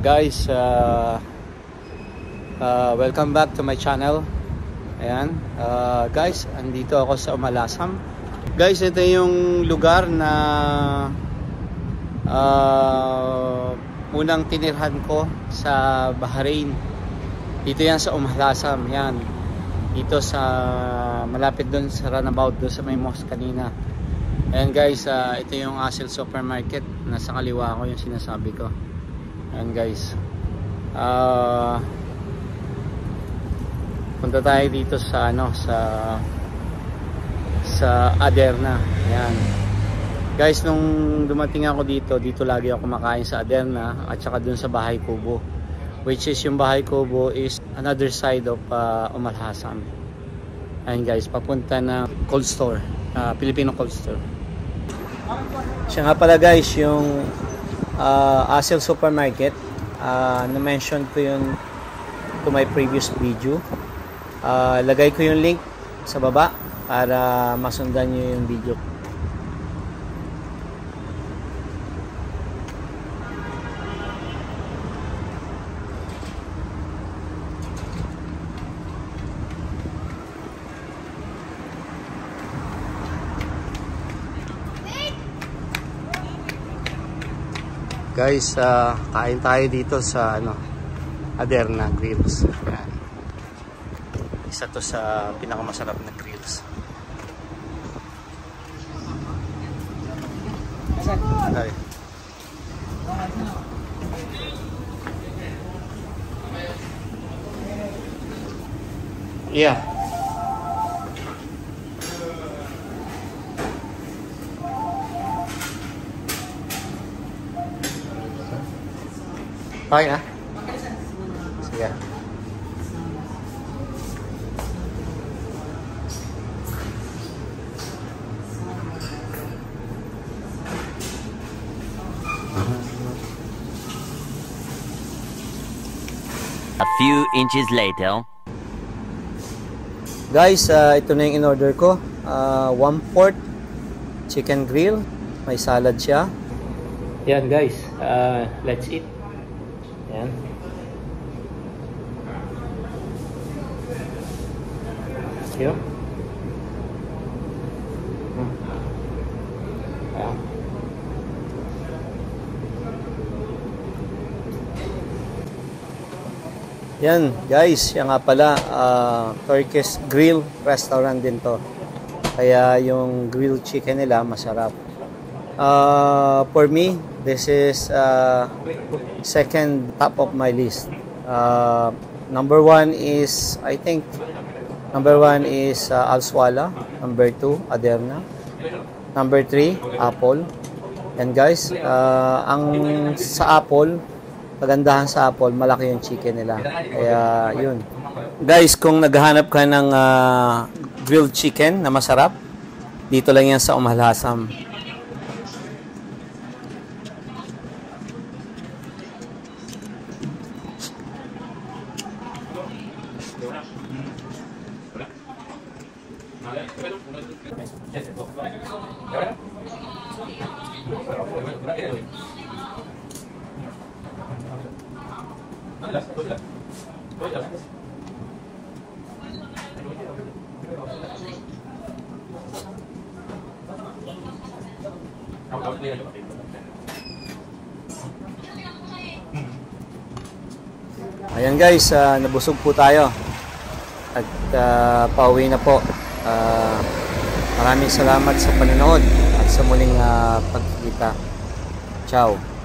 Guys, welcome back to my channel. Ayan, guys, andito ako sa Umalasam. Guys, ito yung lugar na unang tinirhan ko sa Bahrain. Dito yan sa Umalasam. Yan, dito sa malapit dun sa runabout dun sa may mosque kanina. Ayan guys, ito yung Asel Supermarket. Nasa kaliwa ko yung sinasabi ko. Ayan guys, punta tayo dito sa sa Aderna. Ayan guys, nung dumating ako dito lagi ako kumakain sa Aderna at saka dun sa Bahay Kubo, which is yung Bahay Kubo is another side of Umalasam. Ayan guys, papunta na cold store, Filipino cold store. Siya nga pala guys yung Asel Supermarket. Na-mention ko yun to my previous video. Lagay ko yung link sa baba para masundan nyo yung video. Guys, kain tayo dito sa Aderna Grills. Ayan. Isa to sa pinakamasarap na grills. Okay. Yeah. Okay na? Sige. A few inches later. Guys, ito na yung in-order ko. 1/4 chicken grill. May salad siya. Yan guys, let's eat. Yan. Yun. Ayan. Yan guys, yan nga pala, Turkish grill restaurant din to. Kaya yung grilled chicken nila masarap. For me, this is second top of my list. Number one is, I think, number one is Al Swala. Number 2, Aderna. Number 3, Apple. And guys, ang sa Apple, pagandahan sa Apple, malaki yung chicken nila. Kaya yun. Guys, kung naghahanap ka ng grilled chicken na masarap, dito lang yan sa Umalasam. Ayan guys, nabusog po tayo at pauwi na po. Maraming salamat sa panonood at sa muling pagkikita. Ciao.